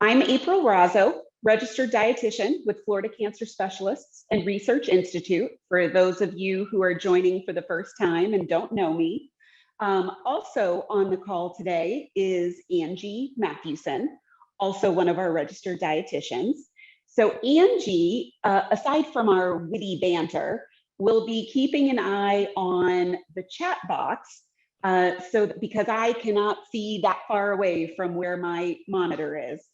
I'm April Razzo, registered dietitian with Florida Cancer Specialists and Research Institute, for those of you who are joining for the first time and don't know me. Also on the call today is Angie Matthewson, also one of our registered dietitians. So Angie, aside from our witty banter, will be keeping an eye on the chat box because I cannot see that far away from where my monitor is.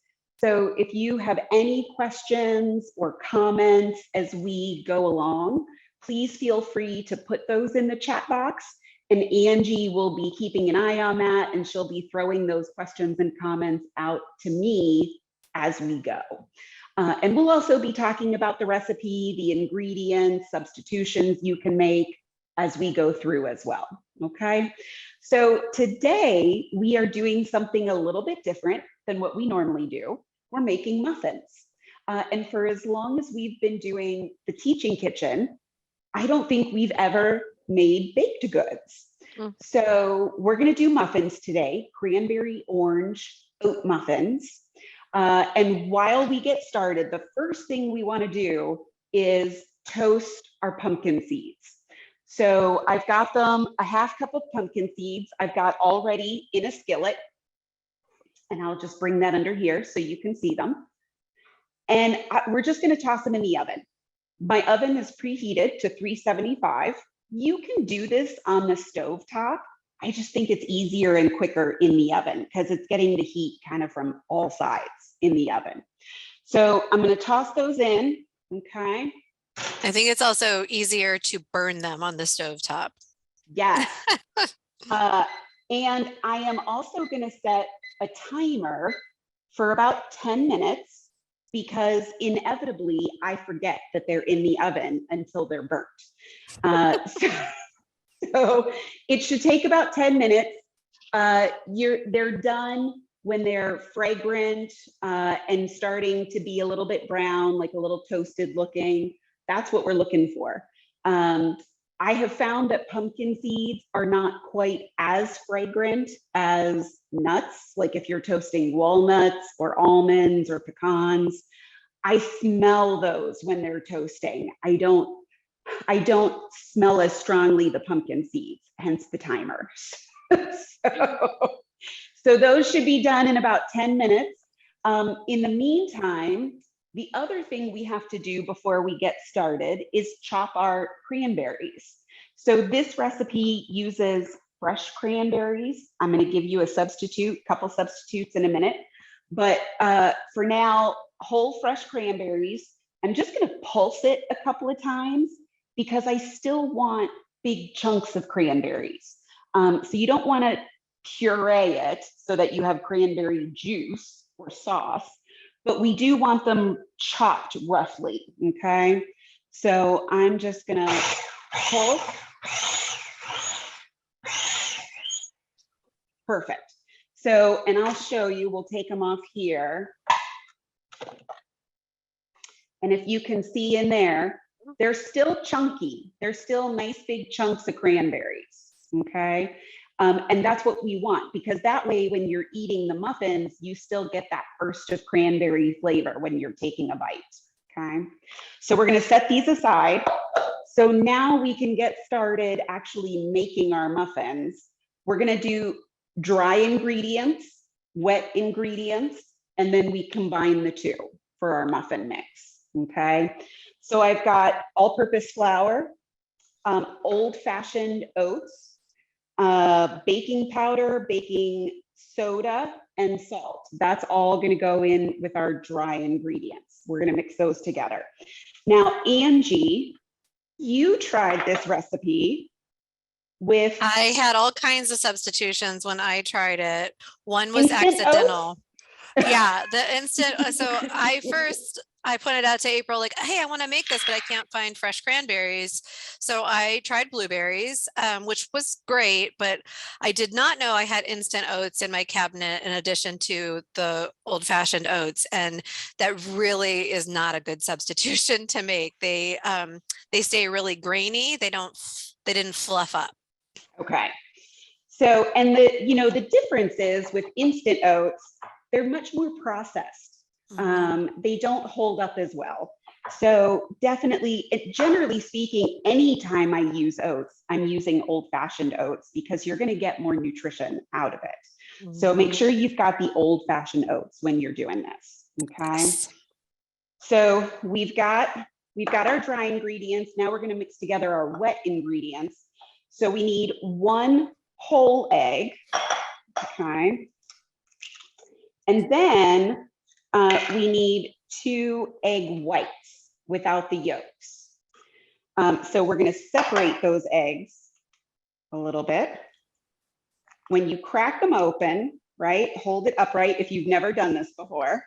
So if you have any questions or comments as we go along, please feel free to put those in the chat box, and Angie will be keeping an eye on that, and she'll be throwing those questions and comments out to me as we go. And we'll also be talking about the recipe, the ingredients, substitutions you can make as we go through as well, okay? So today we are doing something a little bit different than what we normally do. We're making muffins. And for as long as we've been doing the teaching kitchen, I don't think we've ever made baked goods. So we're gonna do muffins today, cranberry orange oat muffins. And while we get started, the first thing we wanna do is toast our pumpkin seeds. So I've got them a half cup of pumpkin seeds I've got already in a skillet. And I'll just bring that under here so you can see them. And we're just gonna toss them in the oven. My oven is preheated to 375. You can do this on the stove top. I just think it's easier and quicker in the oven because it's getting the heat kind of from all sides in the oven. So I'm gonna toss those in, okay? I think it's also easier to burn them on the stove top. Yes. And I am also gonna set a timer for about 10 minutes because inevitably I forget that they're in the oven until they're burnt. So it should take about 10 minutes. They're done when they're fragrant and starting to be a little bit brown, like a little toasted looking. That's what we're looking for. I have found that pumpkin seeds are not quite as fragrant as nuts. Like if you're toasting walnuts or almonds or pecans, I smell those when they're toasting. I don't smell as strongly the pumpkin seeds, hence the timer. So those should be done in about 10 minutes. In the meantime, the other thing we have to do before we get started is chop our cranberries. So this recipe uses fresh cranberries. I'm going to give you a couple substitutes in a minute. But for now, whole fresh cranberries. I'm just going to pulse it a couple of times because I still want big chunks of cranberries. So you don't want to puree it so that you have cranberry juice or sauce, but we do want them chopped roughly, okay? So I'm just gonna pulse. Perfect. So, and I'll show you, we'll take them off here. And if you can see in there, they're still chunky. They're still nice big chunks of cranberries, okay? And that's what we want, because that way when you're eating the muffins, you still get that burst of cranberry flavor when you're taking a bite, okay? So we're gonna set these aside. So now we can get started actually making our muffins. We're gonna do dry ingredients, wet ingredients, and then we combine the two for our muffin mix, okay? So I've got all-purpose flour, old-fashioned oats, baking powder, baking soda, and salt. That's all going to go in with our dry ingredients. We're going to mix those together. Now, Angie, you tried this recipe with... I had all kinds of substitutions when I tried it. One was accidental. Yeah, the instant. So I pointed out to April, like, hey, I want to make this, but I can't find fresh cranberries. So I tried blueberries, which was great, but I did not know I had instant oats in my cabinet in addition to the old-fashioned oats. And that really is not a good substitution to make. They stay really grainy. They didn't fluff up. Okay. So, and the difference is with instant oats, they're much more processed. They don't hold up as well. So definitely, generally speaking, anytime I use oats, I'm using old-fashioned oats because you're going to get more nutrition out of it. So make sure you've got the old-fashioned oats when you're doing this. Okay. Yes. So we've got our dry ingredients. Now we're going to mix together our wet ingredients. So we need 1 whole egg. Okay. And then we need 2 egg whites without the yolks. So we're going to separate those eggs a little bit. When you crack them open, right, hold it upright if you've never done this before.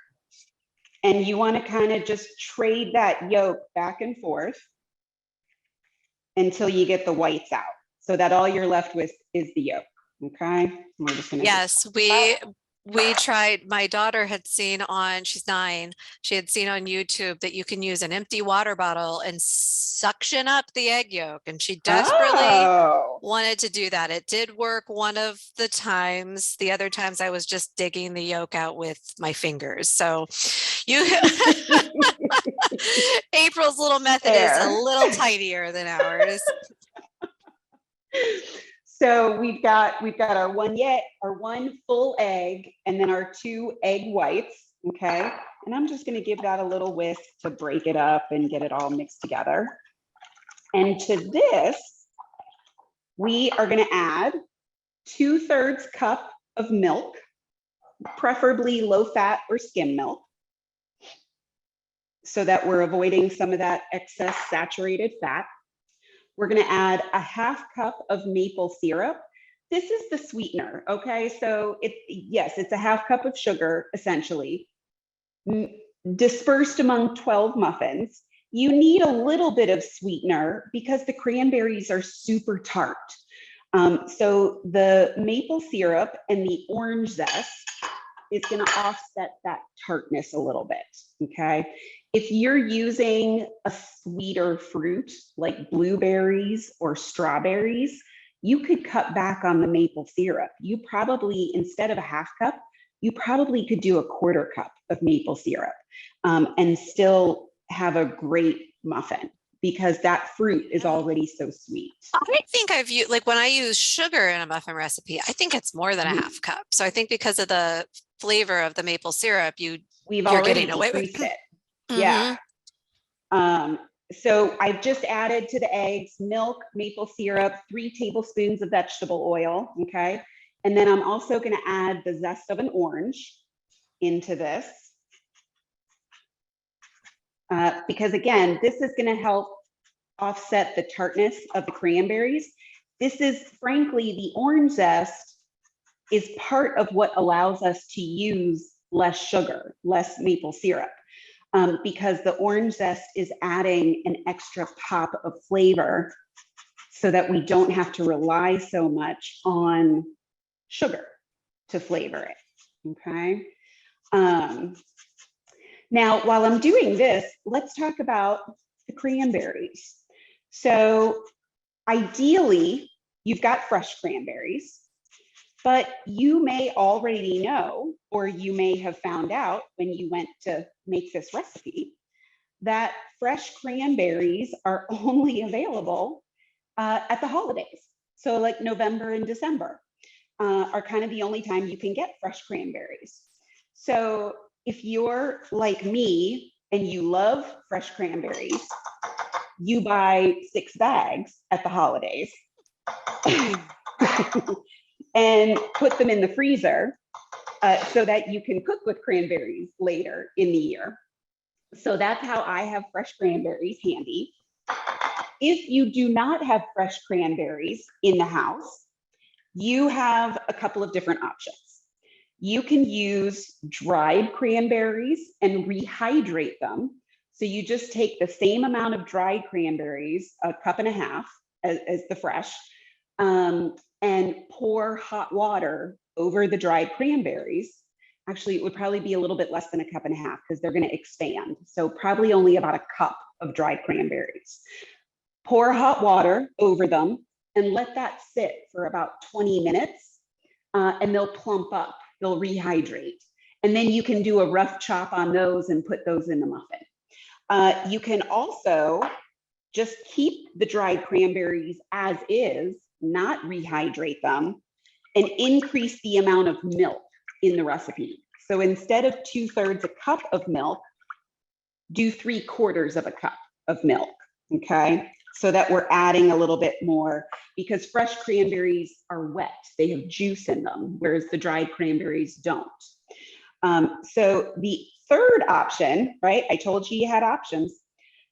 And you want to kind of just trade that yolk back and forth until you get the whites out, so that all you're left with is the yolk. Okay. We're just gonna Yes, we tried, my daughter had seen on, she's 9, she had seen on YouTube that you can use an empty water bottle and suction up the egg yolk, and she desperately wanted to do that. It did work one of the times. The other times I was just digging the yolk out with my fingers. So you April's little method is a little tidier than ours. So we've got our one full egg, and then our 2 egg whites. Okay. And I'm just going to give that a little whisk to break it up and get it all mixed together. And to this, we are going to add 2/3 cup of milk, preferably low fat or skim milk, so that we're avoiding some of that excess saturated fat. We're going to add a 1/2 cup of maple syrup. This is the sweetener. Okay. So it's a 1/2 cup of sugar, essentially, dispersed among 12 muffins. You need a little bit of sweetener because the cranberries are super tart. So the maple syrup and the orange zest is going to offset that tartness a little bit. Okay. If you're using a sweeter fruit like blueberries or strawberries, you could cut back on the maple syrup. You probably, instead of a 1/2 cup, you probably could do a 1/4 cup of maple syrup and still have a great muffin, because that fruit is already so sweet. I think I've used, like when I use sugar in a muffin recipe, I think it's more than a 1/2 cup. So I think because of the flavor of the maple syrup, you're getting away with it. Yeah. So I've just added to the eggs, milk, maple syrup, 3 tablespoons of vegetable oil. Okay. And then I'm also going to add the zest of an orange into this. Because again, this is going to help offset the tartness of the cranberries. This is, frankly, the orange zest is part of what allows us to use less sugar, less maple syrup, because the orange zest is adding an extra pop of flavor so that we don't have to rely so much on sugar to flavor it. Okay. Now, while I'm doing this, let's talk about the cranberries. So ideally, you've got fresh cranberries, but you may already know, or you may have found out when you went to make this recipe, that fresh cranberries are only available at the holidays. So like November and December are kind of the only time you can get fresh cranberries. So if you're like me and you love fresh cranberries, you buy 6 bags at the holidays and put them in the freezer so that you can cook with cranberries later in the year. So that's how I have fresh cranberries handy. If you do not have fresh cranberries in the house, you have a couple of different options. You can use dried cranberries and rehydrate them. So you just take the same amount of dried cranberries, 1.5 cups as the fresh, and pour hot water over the dried cranberries. Actually, it would probably be a little bit less than 1.5 cups because they're going to expand. So probably only about 1 cup of dried cranberries. Pour hot water over them and let that sit for about 20 minutes and they'll plump up, they'll rehydrate. And then you can do a rough chop on those and put those in the muffin. You can also just keep the dried cranberries as is, not rehydrate them, and increase the amount of milk in the recipe. So instead of 2/3 a cup of milk, do 3/4 of a cup of milk, okay? So that we're adding a little bit more, because fresh cranberries are wet. They have juice in them, whereas the dried cranberries don't. So the third option, right? I told you had options.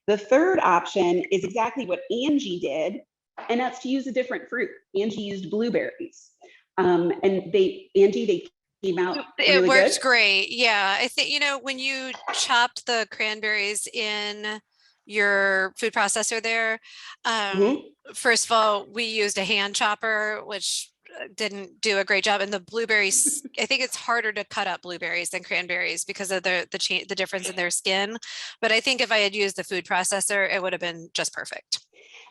The third option is exactly what Angie did, and that's to use a different fruit. Angie used blueberries. And Angie, they came out It really works good. great. Yeah. I think, when you chopped the cranberries in your food processor there, first of all, we used a hand chopper, which didn't do a great job. And the blueberries, I think it's harder to cut up blueberries than cranberries because of the difference in their skin. But I think if I had used the food processor, it would have been just perfect.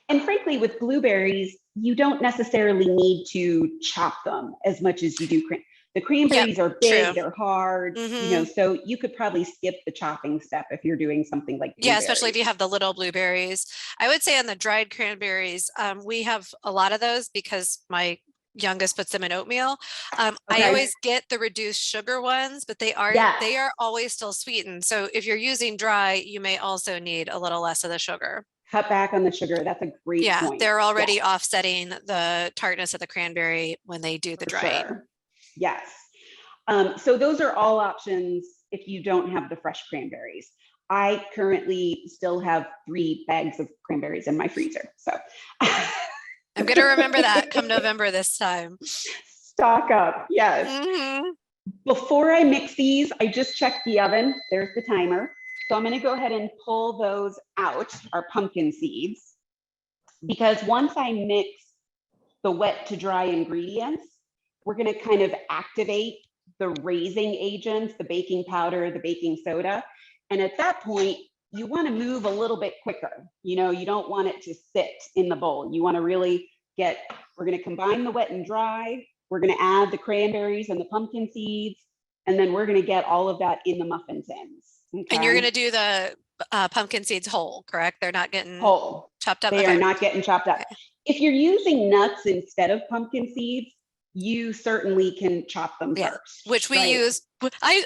And frankly, with blueberries, you don't necessarily need to chop them as much as you do cranberries. The cranberries are big, true. they're hard, so you could probably skip the chopping step if you're doing something like blueberries. Yeah, especially if you have the little blueberries. I would say on the dried cranberries, we have a lot of those because my youngest puts them in oatmeal. I always get the reduced sugar ones, but they are always still sweetened. So if you're using dry, you may also need a little less of the sugar. Cut back on the sugar. That's a great point. They're already offsetting the tartness of the cranberry when they do the drying. Sure. Yes. So those are all options if you don't have the fresh cranberries. I currently still have 3 bags of cranberries in my freezer. So I'm going to remember that come November this time. Stock up. Yes. Before I mix these, I just checked the oven. There's the timer. So I'm going to go ahead and pull those out, our pumpkin seeds, because once I mix the wet to dry ingredients, we're going to kind of activate the raising agents, the baking powder, the baking soda. And at that point, you want to move a little bit quicker. You don't want it to sit in the bowl. You want to really we're going to combine the wet and dry. We're going to add the cranberries and the pumpkin seeds, and then we're going to get all of that in the muffin tins. Okay? And you're going to do the pumpkin seeds whole, correct? They're not getting whole. Chopped up? They are not getting chopped up. Okay. If you're using nuts instead of pumpkin seeds, you certainly can chop them first. Which we use. I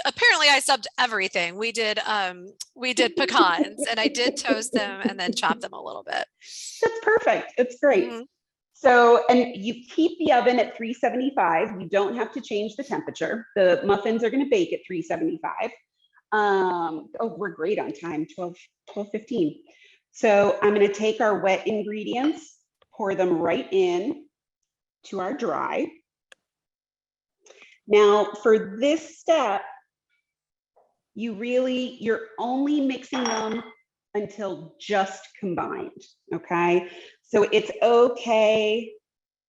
subbed everything. We did pecans, and I did toast them and then chop them a little bit. That's perfect. It's great. So, and you keep the oven at 375. You don't have to change the temperature. The muffins are going to bake at 375. We're great on time, 12:15. So I'm going to take our wet ingredients, pour them right in to our dry. Now for this step, you're only mixing them until just combined, okay? So it's okay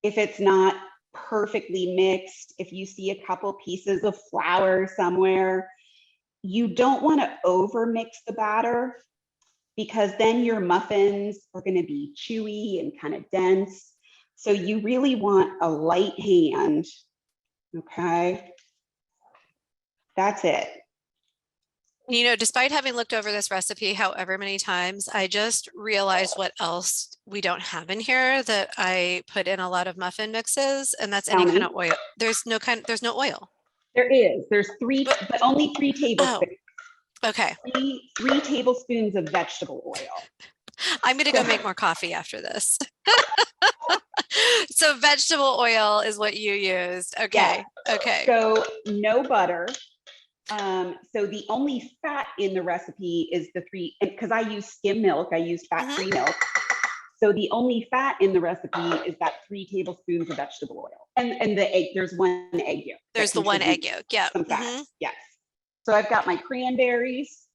if it's not perfectly mixed. If you see a couple pieces of flour somewhere, you don't want to over mix the batter, because then your muffins are going to be chewy and kind of dense. So you really want a light hand, okay? That's it. Despite having looked over this recipe however many times, I just realized what else we don't have in here that I put in a lot of muffin mixes, and that's any kind of oil. There's no oil. There is. There's 3, but only 3 tablespoons. Oh, okay. 3 tablespoons of vegetable oil. I'm going to go make more coffee after this. So vegetable oil is what you used. Okay. Yeah. Okay. So no butter. So the only fat in the recipe is the 3, because I use skim milk, I use fat-free milk. So the only fat in the recipe is that 3 tablespoons of vegetable oil. And the egg, there's 1 egg yolk. There's the 1 egg yolk, yeah. Some fat, yes. So I've got my cranberries.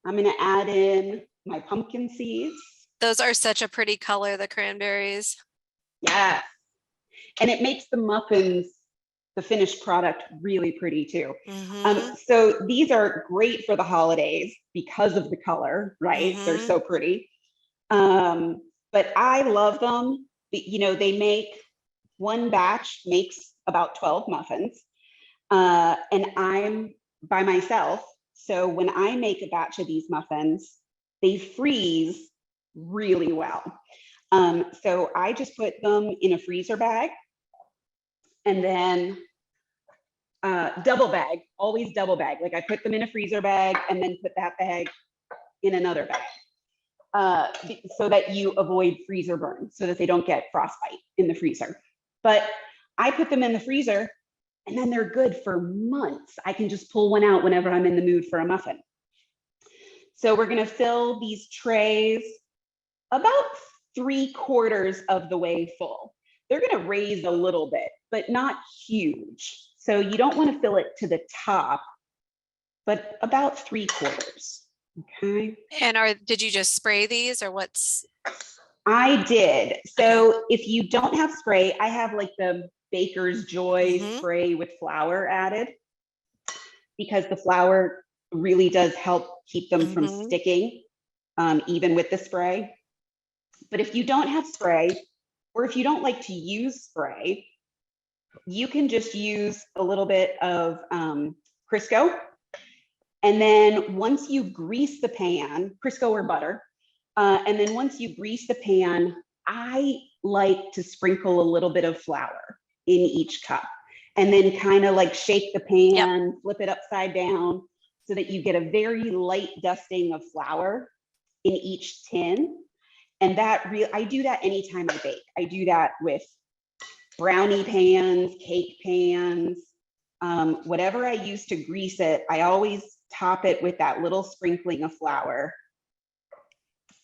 I'm gonna add in my pumpkin seeds. Those are such a pretty color, the cranberries. Yeah. And it makes the muffins, the finished product, really pretty too. So these are great for the holidays because of the color, right? They're so pretty. But I love them. They make 1 batch makes about 12 muffins. And I'm by myself. So when I make a batch of these muffins, they freeze really well. So I just put them in a freezer bag and then double bag, always double bag. Like I put them in a freezer bag and then put that bag in another bag so that you avoid freezer burn, so that they don't get frostbite in the freezer. But I put them in the freezer and then they're good for months. I can just pull one out whenever I'm in the mood for a muffin. So we're gonna fill these trays about 3/4 of the way full. They're gonna raise a little bit, but not huge. So you don't wanna fill it to the top, but about 3/4, okay? And did you just spray these or what's? I did. So if you don't have spray, I have like the Baker's Joy spray with flour added, because the flour really does help keep them from sticking, even with the spray. But if you don't have spray, or if you don't like to use spray, you can just use a little bit of Crisco. And then once you grease the pan, Crisco or butter, and then once you grease the pan, I like to sprinkle a little bit of flour in each cup, and then kind of like shake the pan, flip it upside down, so that you get a very light dusting of flour in each tin. And I do that anytime I bake. I do that with brownie pans, cake pans, whatever I use to grease it, I always top it with that little sprinkling of flour,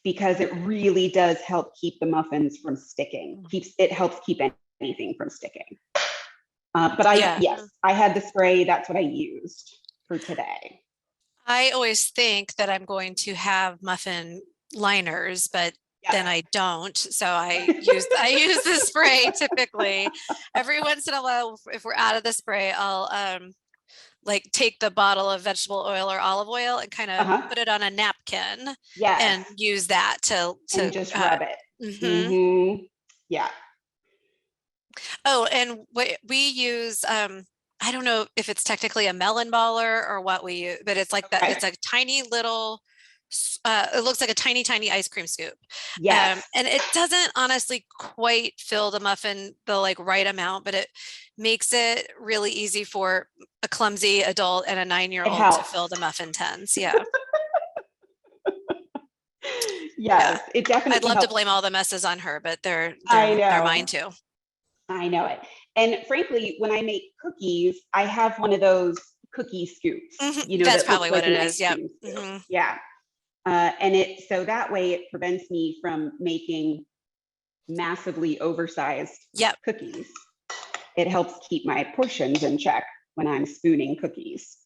because it really does help keep the muffins from sticking. It helps keep anything from sticking. But yes, I had the spray. That's what I used for today. I always think that I'm going to have muffin liners, but then I don't. So I use the spray typically. Every once in a while, if we're out of the spray, I'll like take the bottle of vegetable oil or olive oil and kind of put it on a napkin and use that to just rub it. Yeah. Oh, and we use I don't know if it's technically a melon baller or what we use, but it's like that. It's a tiny little it looks like a tiny ice cream scoop. Yes. And it doesn't honestly quite fill the muffin the like right amount, but it makes it really easy for a clumsy adult and a 9-year-old to fill the muffin tins. Yeah. Yes, it definitely I'd love helps. to blame all the messes on her, but they're mine too. I know it. And frankly, when I make cookies, I have one of those cookie scoops. You know, that's that probably looks what like it is. Yeah. Yeah. And so that way it prevents me from making massively oversized cookies. It helps keep my portions in check when I'm spooning cookies.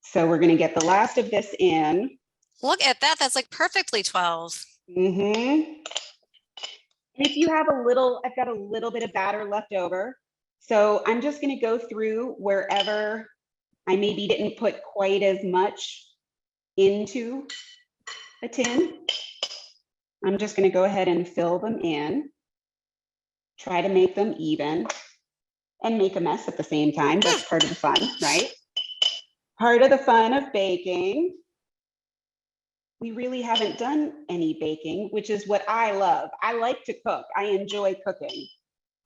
So we're going to get the last of this in. Look at that. That's like perfectly 12. And if you have I've got a little bit of batter left over. So I'm just going to go through wherever I maybe didn't put quite as much into a tin. I'm just going to go ahead and fill them in, try to make them even, and make a mess at the same time. That's part of the fun, right? Part of the fun of baking. We really haven't done any baking, which is what I love. I like to cook. I enjoy cooking,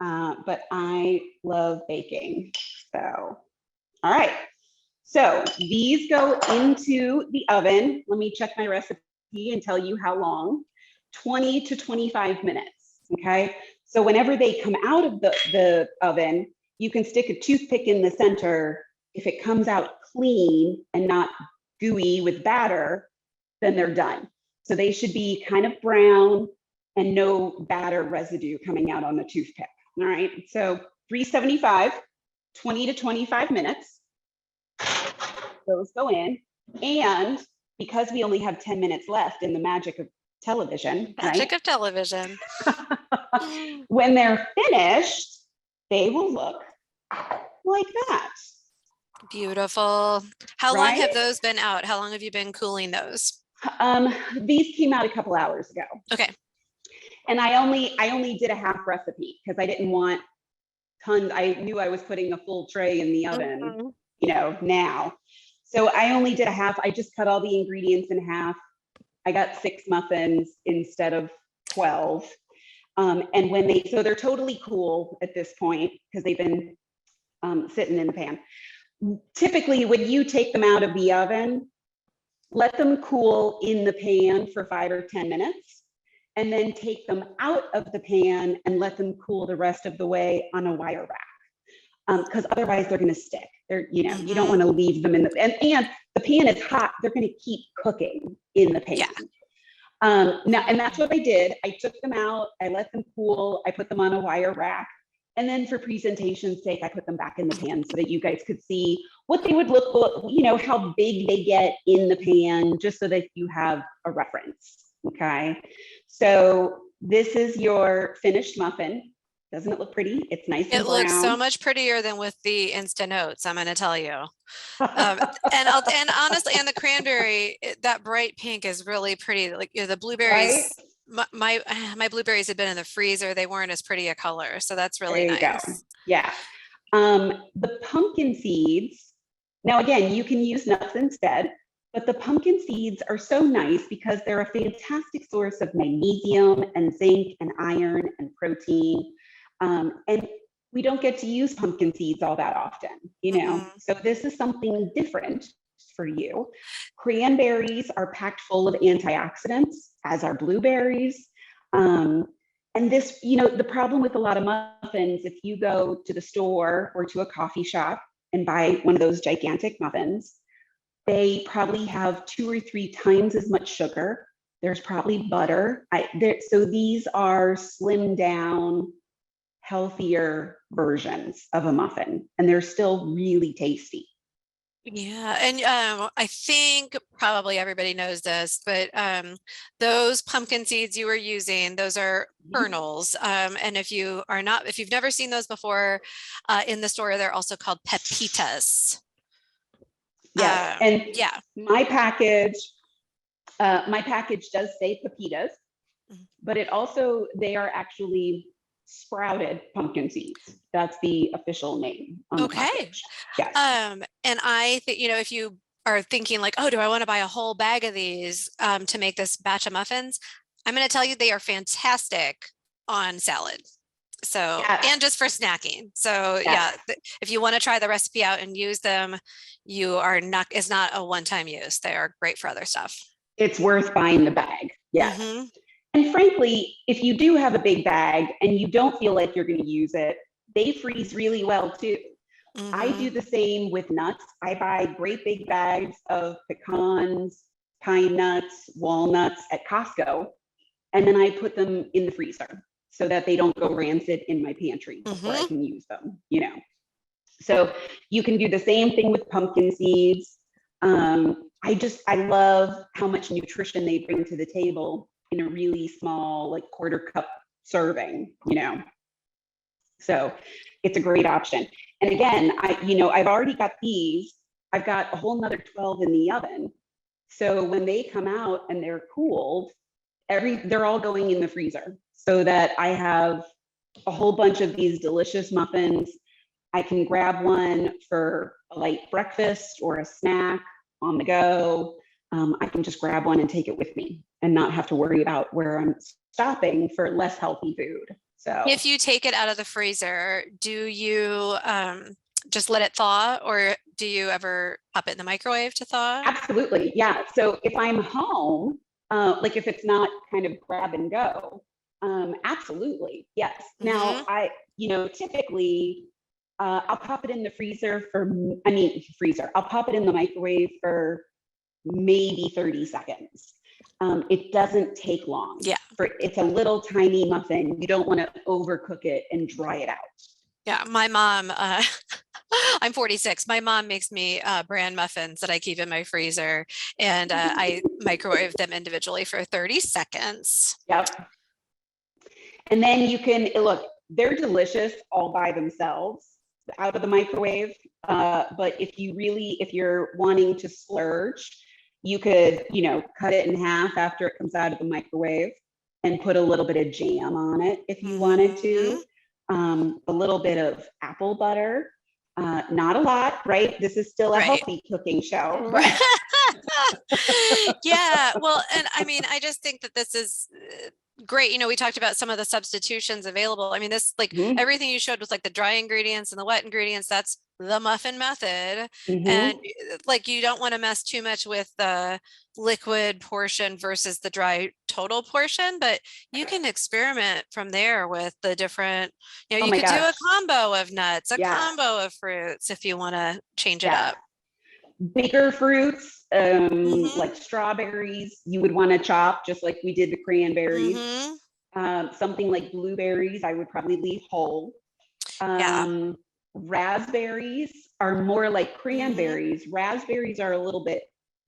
but I love baking. So, all right. So these go into the oven. Let me check my recipe and tell you how long. 20 to 25 minutes, okay? So whenever they come out of the oven, you can stick a toothpick in the center. If it comes out clean and not gooey with batter, then they're done. So they should be kind of brown and no batter residue coming out on the toothpick, all right? So 375, 20 to 25 minutes. Those go in. And because we only have 10 minutes left in the magic of television, of television. When they're finished, they will look like that. Beautiful. How long have those been out? How long have you been cooling those? These came out a couple hours ago. Okay. And I only did a half recipe because I didn't want tons. I knew I was putting a full tray in the oven, Mhm. now. So I only did a half. I just cut all the ingredients in half. I got 6 muffins instead of 12. And so they're totally cool at this point because they've been sitting in the pan. Typically, when you take them out of the oven, let them cool in the pan for 5 or 10 minutes, and then take them out of the pan and let them cool the rest of the way on a wire rack. Because otherwise they're going to stick. You don't want to leave them in the, and the pan is hot. They're going to keep cooking in the pan. Yeah. Now, and that's what I did. I took them out, I let them cool, I put them on a wire rack. And then for presentation's sake, I put them back in the pan so that you guys could see what they would look like, how big they get in the pan, just so that you have a reference. Okay. So this is your finished muffin. Doesn't it look pretty? It's nice and It brown. looks so much prettier than with the instant oats, I'm going to tell you. And honestly, and the cranberry, that bright pink is really pretty. Like the blueberries, right? my blueberries had been in the freezer. They weren't as pretty a color. So that's really there you nice. Go. Yeah. The pumpkin seeds. Now, again, you can use nuts instead, but the pumpkin seeds are so nice because they're a fantastic source of magnesium and zinc and iron and protein. And we don't get to use pumpkin seeds all that often, So this is something different for you. Cranberries are packed full of antioxidants, as are blueberries. And this, the problem with a lot of muffins, if you go to the store or to a coffee shop and buy one of those gigantic muffins, they probably have 2 or 3 times as much sugar. There's probably butter. So these are slimmed down, healthier versions of a muffin, and they're still really tasty. Yeah, and I think probably everybody knows this, but those pumpkin seeds you were using, those are kernels. And if you've never seen those before in the store, they're also called pepitas. Yes, and yeah, my package does say pepitas, but they are actually sprouted pumpkin seeds. That's the official name. Okay. Yes. And I think, if you are thinking like, oh, do I want to buy a whole bag of these to make this batch of muffins? I'm going to tell you they are fantastic on salad. So, and just for snacking. So if you want to try the recipe out and use them, it's not a one-time use. They are great for other stuff. It's worth buying the bag. Yes. Mm-hmm. And frankly, if you do have a big bag and you don't feel like you're going to use it, they freeze really well too. Mm-hmm. I do the same with nuts. I buy great big bags of pecans, pine nuts, walnuts at Costco, and then I put them in the freezer so that they don't go rancid in my pantry before I can use them, So you can do the same thing with pumpkin seeds. I love how much nutrition they bring to the table in a really small, like 1/4 cup serving, So it's a great option. And again, I've already got these. I've got a whole nother 12 in the oven. So when they come out and they're cooled, they're all going in the freezer so that I have a whole bunch of these delicious muffins. I can grab one for a light breakfast or a snack on the go. I can just grab one and take it with me and not have to worry about where I'm stopping for less healthy food. So if you take it out of the freezer, do you just let it thaw, or do you ever pop it in the microwave to thaw? Absolutely. Yeah. So if I'm home, like if it's not kind of grab and go, absolutely. Yes. Mm-hmm. Now typically I'll pop it in the I'll pop it in the microwave for maybe 30 seconds. It doesn't take long. Yeah. It's a little tiny muffin. You don't want to overcook it and dry it out. Yeah. My mom, I'm 46. My mom makes me bran muffins that I keep in my freezer, and I microwave them individually for 30 seconds. Yep. And then you can they're delicious all by themselves out of the microwave. But if you're wanting to splurge, you could, cut it in half after it comes out of the microwave and put a little bit of jam on it if you wanted to. a little bit of apple butter, not a lot, right? This is still a Right. healthy cooking show, but Yeah, well, and I mean, I just think that this is great. You know, we talked about some of the substitutions available. I mean, this like Mhm, everything you showed was like the dry ingredients and the wet ingredients. That's the muffin method. And mhm. like you don't want to mess too much with the liquid portion versus the dry total portion, but you can experiment from there with the different, you know, Oh you my could do gosh. a combo of nuts, a Yes, combo of fruits if you want to change it yes. up. Bigger fruits, Mm-hmm. like strawberries, you would want to chop just like we did the cranberries. Mm-hmm. Something like blueberries, I would probably leave whole. Yeah. Um, Raspberries are more like Mm-hmm. cranberries. Raspberries are a little bit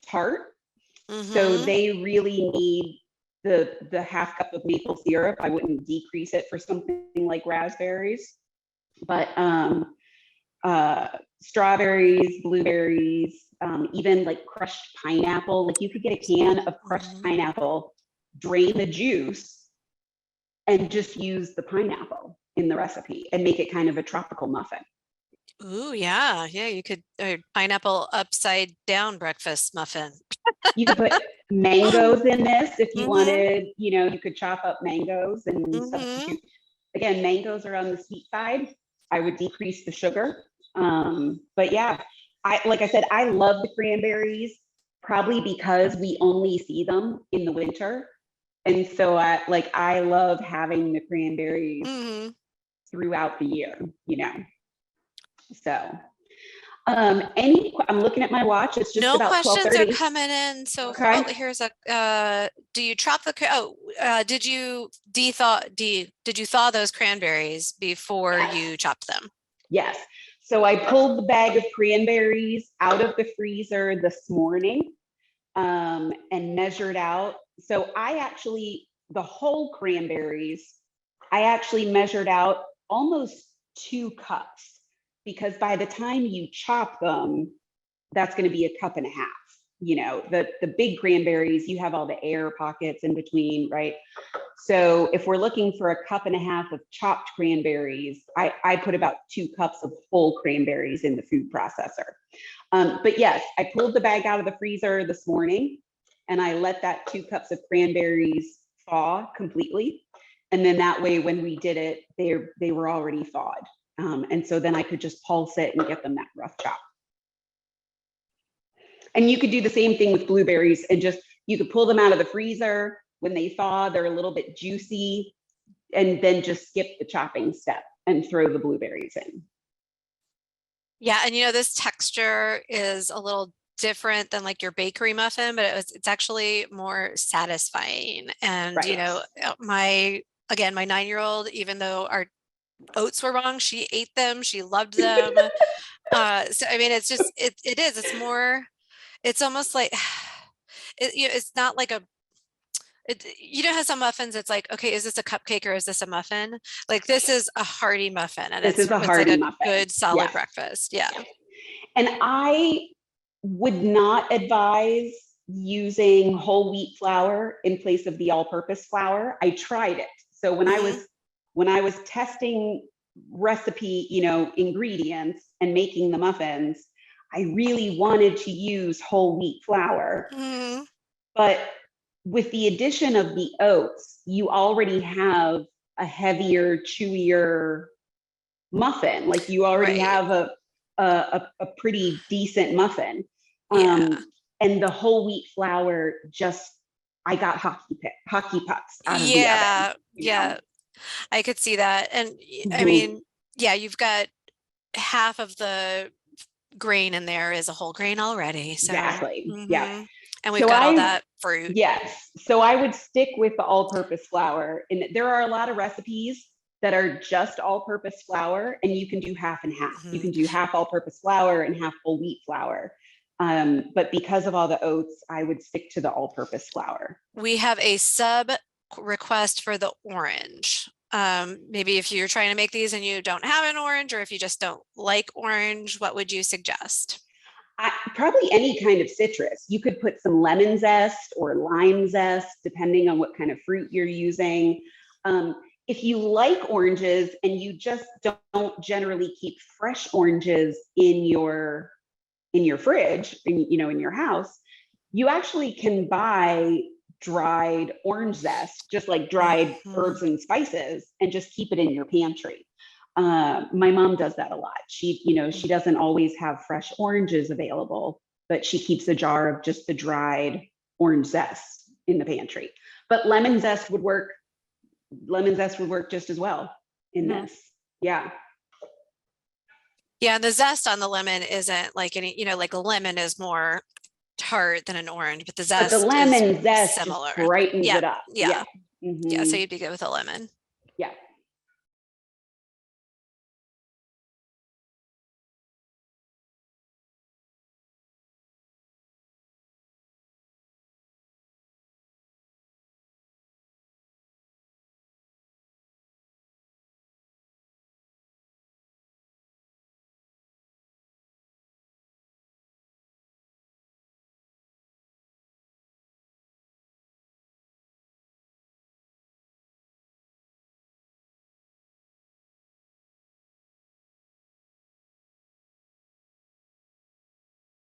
tart, so Mm-hmm. they really need the half cup of maple syrup. I wouldn't decrease it for something like raspberries, but uh, strawberries, blueberries, even like crushed pineapple. Like you could get a can of crushed Mm-hmm. pineapple, drain the juice, and just use the pineapple in the recipe and make it kind of a tropical muffin. Ooh, yeah. Yeah, you could pineapple upside down breakfast muffin. You could put mangoes in this if you Mm-hmm. wanted, you could chop up mangoes and Mm-hmm. substitute. Again, mangoes are on the sweet side. I would decrease the sugar. But yeah, like I said, I love the cranberries probably because we only see them in the winter. And so I love having the cranberries Mm-hmm. throughout the year, you know. So I'm looking at my watch. It's just No about questions are 12:30. coming in so far. Okay. Oh, here's a do you chop the did you did you thaw those cranberries before Yes. you chopped them? Yes. So I pulled the bag of cranberries out of the freezer this morning, and measured out. So the whole cranberries, I actually measured out almost 2 cups because by the time you chop them, that's going to be a cup and a half. The big cranberries, you have all the air pockets in between, right? So if we're looking for a cup and a half of chopped cranberries, I put about 2 cups of whole cranberries in the food processor. But yes, I pulled the bag out of the freezer this morning and I let that 2 cups of cranberries thaw completely. And then that way, when we did it, they were already thawed. And so then I could just pulse it and get them that rough chop. And you could do the same thing with blueberries and you could pull them out of the freezer. When they thaw, they're a little bit juicy, and then just skip the chopping step and throw the blueberries in. Yeah, and you know, this texture is a little different than like your bakery muffin, but it's actually more satisfying. And you Right. know, my 9-year-old, even though our oats were wrong, she ate them, she loved them. So I mean, it's more, it's almost like it's not like you know how some muffins it's like, okay, is this a cupcake or is this a muffin? Like this is a hearty muffin and This is a it's like hearty a muffin. good solid Yes. breakfast. Yeah. And I would not advise using whole wheat flour in place of the all-purpose flour. I tried it. So Hmm. when I was testing recipe, ingredients and making the muffins, I really wanted to use whole wheat flour. Hmm. But with the addition of the oats, you already have a heavier, chewier muffin. Like you already Right. have a pretty decent muffin. Yeah. And the whole wheat flour I got hockey pucks out of the oven, Yeah. Yeah. I could see that. And I Mhm. mean, yeah, you've got half of the grain in there is a whole grain already. So, Exactly. Yeah. and we've So got all that fruit. yes. So I would stick with the all purpose flour. And there are a lot of recipes that are just all purpose flour, and you can do half and half. You Mhm. can do half all purpose flour and half whole wheat flour. But because of all the oats, I would stick to the all purpose flour. We have a sub request for the orange. Maybe if you're trying to make these and you don't have an orange, or if you just don't like orange, what would you suggest? Probably any kind of citrus. You could put some lemon zest or lime zest, depending on what kind of fruit you're using. Um, if you like oranges and you just don't generally keep fresh oranges in your fridge, in your house, you actually can buy dried orange zest, just like dried herbs and spices, and just keep it in your pantry. My mom does that a lot. She doesn't always have fresh oranges available, but she keeps a jar of just the dried orange zest in the pantry. But lemon zest would work. Lemon zest would work just as well in this. Yeah. Yeah, the zest on the lemon isn't like any, like a lemon is more tart than an orange, but the zest But the lemon is zest similar. just brightens it up. Yeah. Yeah. Yeah, so you'd be good with a lemon.